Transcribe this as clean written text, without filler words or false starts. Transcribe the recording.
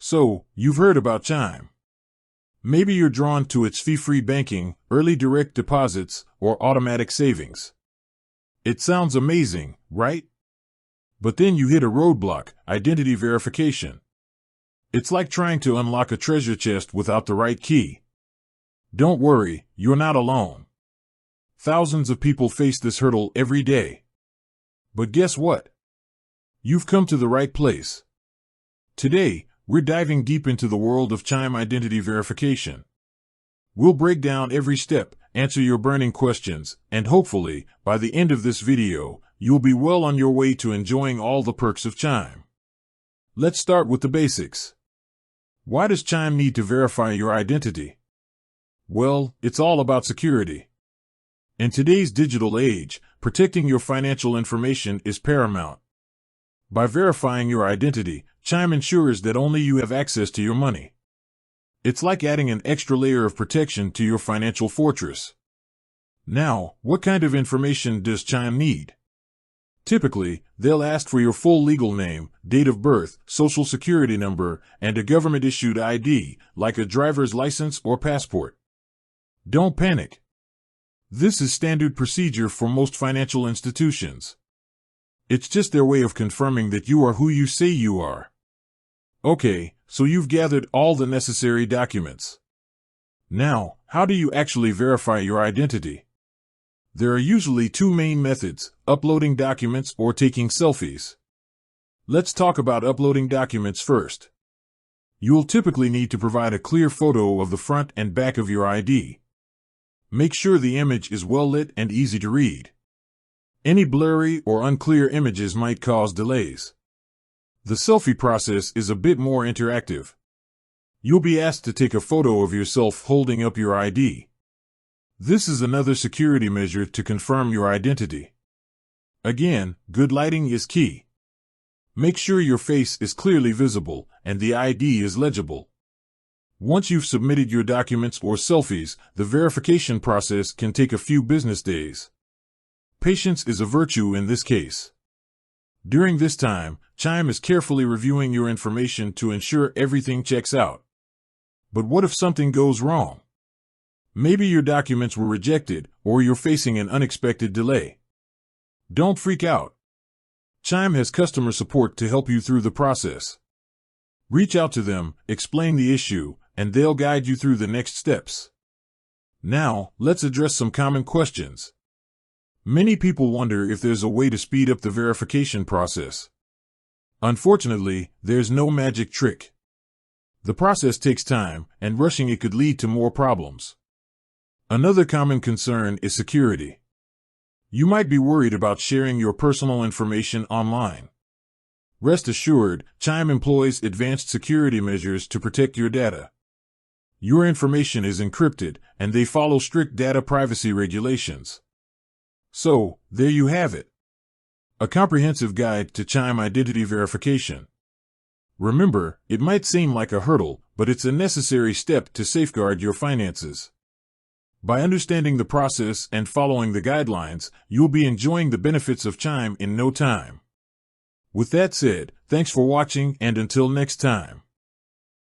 So, you've heard about Chime. Maybe you're drawn to its fee-free banking, early direct deposits, or automatic savings. It sounds amazing, right? But then you hit a roadblock: identity verification. It's like trying to unlock a treasure chest without the right key. Don't worry, you're not alone. Thousands of people face this hurdle every day. But guess what? You've come to the right place. Today, we're diving deep into the world of Chime identity verification. We'll break down every step, answer your burning questions, and hopefully, by the end of this video, you'll be well on your way to enjoying all the perks of Chime. Let's start with the basics. Why does Chime need to verify your identity? Well, it's all about security. In today's digital age, protecting your financial information is paramount. By verifying your identity, Chime ensures that only you have access to your money. It's like adding an extra layer of protection to your financial fortress. Now, what kind of information does Chime need? Typically, they'll ask for your full legal name, date of birth, social security number, and a government-issued ID, like a driver's license or passport. Don't panic. This is standard procedure for most financial institutions. It's just their way of confirming that you are who you say you are. Okay, so you've gathered all the necessary documents. Now, how do you actually verify your identity? There are usually two main methods: uploading documents or taking selfies. Let's talk about uploading documents first. You'll typically need to provide a clear photo of the front and back of your ID. Make sure the image is well lit and easy to read. Any blurry or unclear images might cause delays. The selfie process is a bit more interactive. You'll be asked to take a photo of yourself holding up your ID. This is another security measure to confirm your identity. Again, good lighting is key. Make sure your face is clearly visible and the ID is legible. Once you've submitted your documents or selfies, the verification process can take a few business days. Patience is a virtue in this case. During this time, Chime is carefully reviewing your information to ensure everything checks out. But what if something goes wrong? Maybe your documents were rejected, or you're facing an unexpected delay. Don't freak out. Chime has customer support to help you through the process. Reach out to them, explain the issue, and they'll guide you through the next steps. Now, let's address some common questions. Many people wonder if there's a way to speed up the verification process. Unfortunately, there's no magic trick. The process takes time, and rushing it could lead to more problems. Another common concern is security. You might be worried about sharing your personal information online. Rest assured, Chime employs advanced security measures to protect your data. Your information is encrypted, and they follow strict data privacy regulations. So, there you have it. A comprehensive guide to Chime identity verification. Remember, it might seem like a hurdle, but it's a necessary step to safeguard your finances. By understanding the process and following the guidelines, you'll be enjoying the benefits of Chime in no time. With that said, thanks for watching, and until next time.